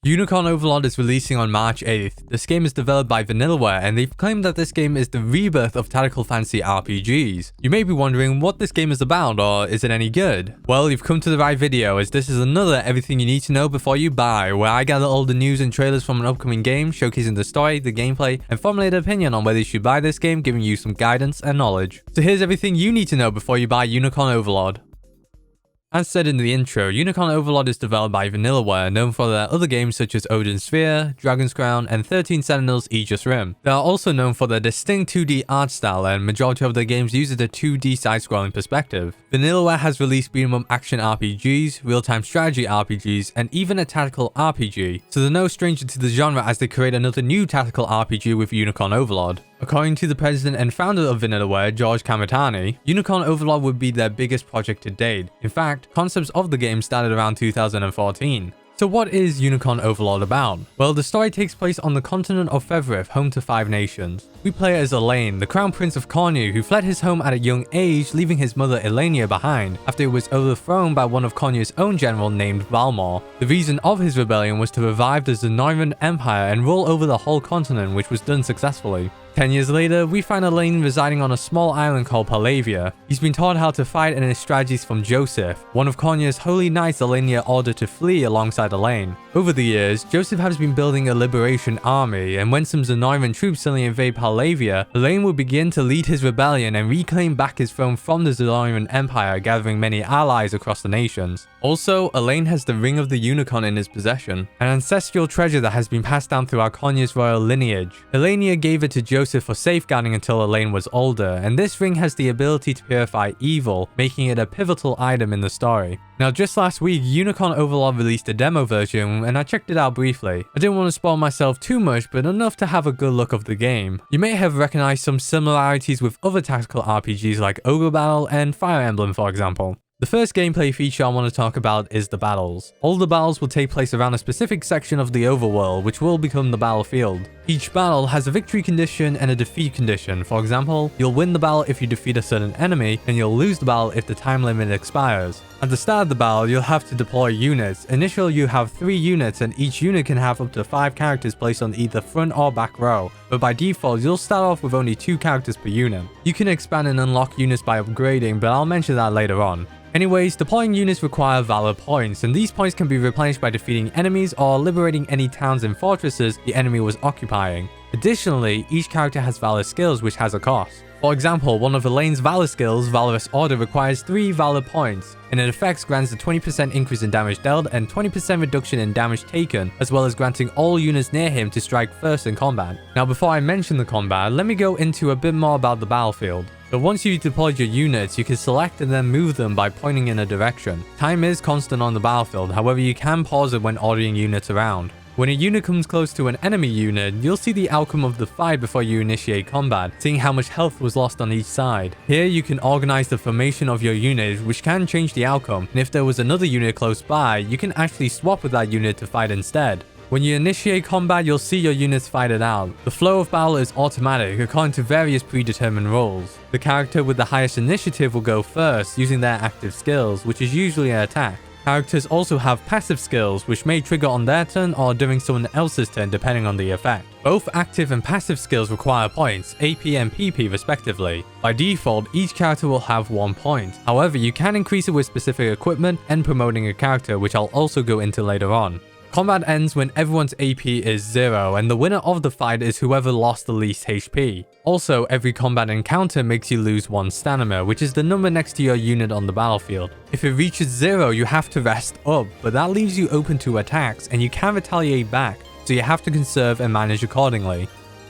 Unicorn Overlord is releasing on March 8th. This game is developed by Vanillaware, and they've claimed that this game is the rebirth of tactical fantasy RPGs. You may be wondering what this game is about, or is it any good? Well, you've come to the right video, as this is another everything you need to know before you buy, where I gather all the news and trailers from an upcoming game, showcasing the story, the gameplay, and formulate an opinion on whether you should buy this game, giving you some guidance and knowledge. So here's everything you need to know before you buy Unicorn Overlord. As said in the intro, Unicorn Overlord is developed by Vanillaware, known for their other games such as Odin Sphere, Dragon's Crown, and 13 Sentinels Aegis Rim. They are also known for their distinct 2D art style, and majority of their games uses a 2D side-scrolling perspective. Vanillaware has released beat-em-up action RPGs, real-time strategy RPGs, and even a tactical RPG, so they're no stranger to the genre as they create another new tactical RPG with Unicorn Overlord. According to the president and founder of Vanillaware, George Kamatani, Unicorn Overlord would be their biggest project to date. In fact, concepts of the game started around 2014. So what is Unicorn Overlord about? Well, the story takes place on the continent of Fevrith, home to 5 nations. We play as Elaine, the crown prince of Cornu, who fled his home at a young age, leaving his mother Elenia behind, after it was overthrown by one of Cornu's own general named Valmor. The reason of his rebellion was to revive the Zenorian Empire and rule over the whole continent, which was done successfully. 10 years later, we find Elaine residing on a small island called Palavia. He's been taught how to fight and his strategies from Joseph, one of Cornu's holy knights Elenia ordered to flee alongside Elaine. Over the years, Joseph has been building a liberation army, and when some Zenorian troops suddenly invade Palavia, Elaine will begin to lead his rebellion and reclaim back his throne from the Zenorian Empire, gathering many allies across the nations. Also, Elaine has the Ring of the Unicorn in his possession, an ancestral treasure that has been passed down throughout Cornu's royal lineage. Elenia gave it to Joseph for safeguarding until Elaine was older, and this ring has the ability to purify evil, making it a pivotal item in the story. Now, just last week, Unicorn Overlord released a demo version, and I checked it out briefly. I didn't want to spoil myself too much, but enough to have a good look of the game. You may have recognized some similarities with other tactical RPGs like Ogre Battle and Fire Emblem, for example. The first gameplay feature I want to talk about is the battles. All the battles will take place around a specific section of the overworld, which will become the battlefield. Each battle has a victory condition and a defeat condition. For example, you'll win the battle if you defeat a certain enemy, and you'll lose the battle if the time limit expires. At the start of the battle, you'll have to deploy units. Initially, you have 3 units, and each unit can have up to 5 characters placed on either front or back row. But by default, you'll start off with only 2 characters per unit. You can expand and unlock units by upgrading, but I'll mention that later on. Anyways, deploying units require valor points, and these points can be replenished by defeating enemies or liberating any towns and fortresses the enemy was occupying. Additionally, each character has valor skills, which has a cost. For example, one of Elaine's valor skills, Valorous Order, requires 3 valor points, and in effect grants a 20% increase in damage dealt and 20% reduction in damage taken, as well as granting all units near him to strike first in combat. Now, before I mention the combat, let me go into a bit more about the battlefield. So once you've deployed your units, you can select and then move them by pointing in a direction. Time is constant on the battlefield, however you can pause it when ordering units around. When a unit comes close to an enemy unit, you'll see the outcome of the fight before you initiate combat, seeing how much health was lost on each side. Here you can organize the formation of your unit, which can change the outcome, and if there was another unit close by, you can actually swap with that unit to fight instead. When you initiate combat, you'll see your units fight it out. The flow of battle is automatic according to various predetermined roles. The character with the highest initiative will go first, using their active skills, which is usually an attack. Characters also have passive skills, which may trigger on their turn or during someone else's turn depending on the effect. Both active and passive skills require points, AP and PP respectively. By default, each character will have 1 point. However, you can increase it with specific equipment and promoting a character, which I'll also go into later on. Combat ends when everyone's AP is 0, and the winner of the fight is whoever lost the least HP. Also, every combat encounter makes you lose 1 stamina, which is the number next to your unit on the battlefield. If it reaches 0, you have to rest up, but that leaves you open to attacks, and you can retaliate back, so you have to conserve and manage accordingly.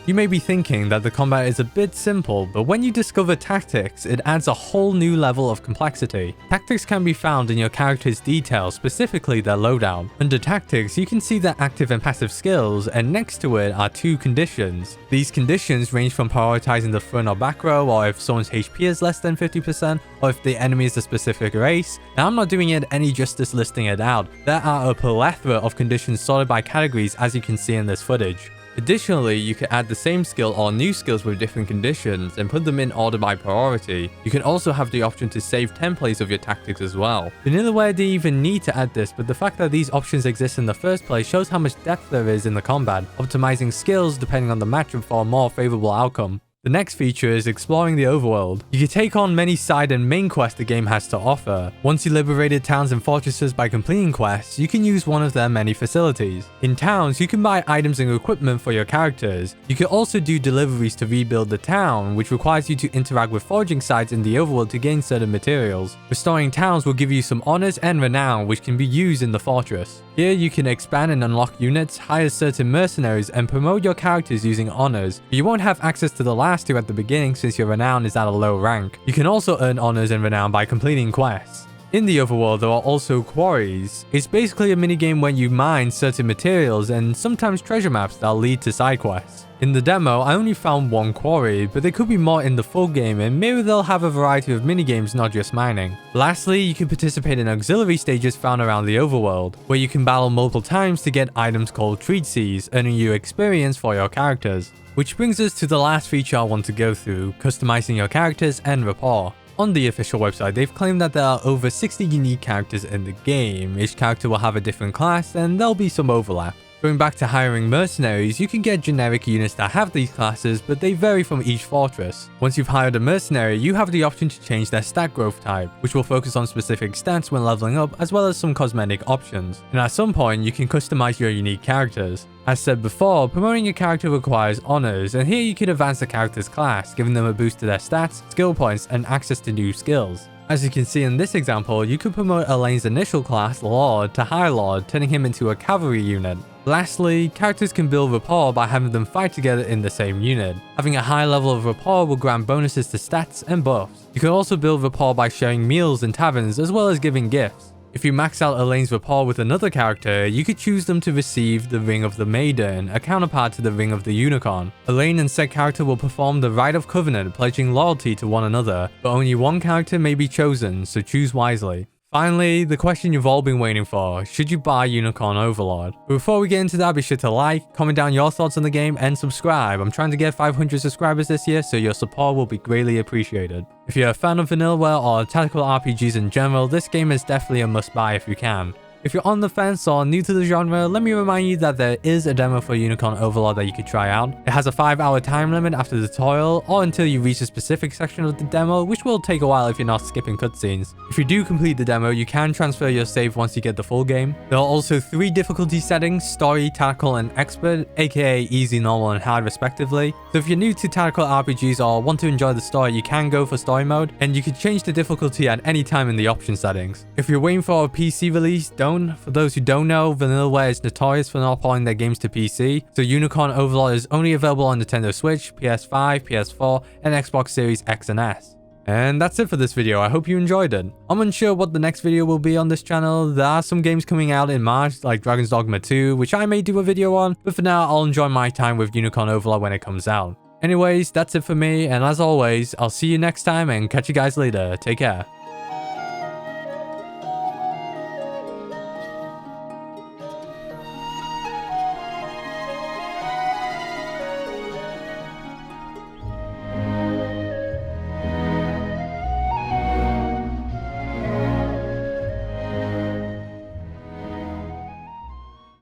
You may be thinking that the combat is a bit simple, but when you discover tactics, it adds a whole new level of complexity. Tactics can be found in your character's details, specifically their loadout. Under tactics, you can see their active and passive skills, and next to it are 2 conditions. These conditions range from prioritizing the front or back row, or if someone's HP is less than 50%, or if the enemy is a specific race. Now, I'm not doing it any justice listing it out. There are a plethora of conditions sorted by categories, as you can see in this footage. Additionally, you can add the same skill or new skills with different conditions and put them in order by priority. You can also have the option to save templates of your tactics as well. Vanillaware didn't even need to add this, but the fact that these options exist in the first place shows how much depth there is in the combat, optimizing skills depending on the matchup for a more favorable outcome. The next feature is exploring the overworld. You can take on many side and main quests the game has to offer. Once you liberated towns and fortresses by completing quests, you can use one of their many facilities. In towns, you can buy items and equipment for your characters. You can also do deliveries to rebuild the town, which requires you to interact with foraging sites in the overworld to gain certain materials. Restoring towns will give you some honors and renown, which can be used in the fortress. Here you can expand and unlock units, hire certain mercenaries, and promote your characters using honors, but you won't have access to the last two at the beginning since your renown is at a low rank. You can also earn honors and renown by completing quests. In the overworld, there are also quarries. It's basically a minigame when you mine certain materials and sometimes treasure maps that lead to side quests. In the demo, I only found one quarry, but there could be more in the full game and maybe they'll have a variety of minigames, not just mining. Lastly, you can participate in auxiliary stages found around the overworld, where you can battle multiple times to get items called treaties, earning you experience for your characters. Which brings us to the last feature I want to go through, customizing your characters and rapport. On the official website, they've claimed that there are over 60 unique characters in the game. Each character will have a different class and there'll be some overlap. Going back to hiring mercenaries, you can get generic units that have these classes, but they vary from each fortress. Once you've hired a mercenary, you have the option to change their stat growth type, which will focus on specific stats when leveling up, as well as some cosmetic options. And at some point, you can customize your unique characters. As said before, promoting your character requires honors, and here you can advance the character's class, giving them a boost to their stats, skill points, and access to new skills. As you can see in this example, you could promote Elaine's initial class, Lord, to High Lord, turning him into a cavalry unit. Lastly, characters can build rapport by having them fight together in the same unit. Having a high level of rapport will grant bonuses to stats and buffs. You can also build rapport by sharing meals in taverns as well as giving gifts. If you max out Elaine's rapport with another character, you could choose them to receive the Ring of the Maiden, a counterpart to the Ring of the Unicorn. Elaine and said character will perform the Rite of Covenant, pledging loyalty to one another, but only one character may be chosen, so choose wisely. Finally, the question you've all been waiting for, should you buy Unicorn Overlord? But before we get into that, be sure to like, comment down your thoughts on the game, and subscribe. I'm trying to get 500 subscribers this year, so your support will be greatly appreciated. If you're a fan of Vanillaware or tactical RPGs in general, this game is definitely a must-buy if you can. If you're on the fence or new to the genre, let me remind you that there is a demo for Unicorn Overlord that you could try out. It has a 5-hour time limit after the tutorial, or until you reach a specific section of the demo, which will take a while if you're not skipping cutscenes. If you do complete the demo, you can transfer your save once you get the full game. There are also 3 difficulty settings, Story, Tactical, and Expert, aka Easy, Normal, and Hard respectively. So if you're new to tactical RPGs or want to enjoy the story, you can go for Story mode, and you can change the difficulty at any time in the option settings. If you're waiting for a PC release, for those who don't know, Vanillaware is notorious for not porting their games to PC, so Unicorn Overlord is only available on Nintendo Switch, PS5, PS4, and Xbox Series X and S. And that's it for this video. I hope you enjoyed it. I'm unsure what the next video will be on this channel. There are some games coming out in March, like Dragon's Dogma 2, which I may do a video on, but for now, I'll enjoy my time with Unicorn Overlord when it comes out. Anyways, that's it for me, and as always, I'll see you next time and catch you guys later. Take care.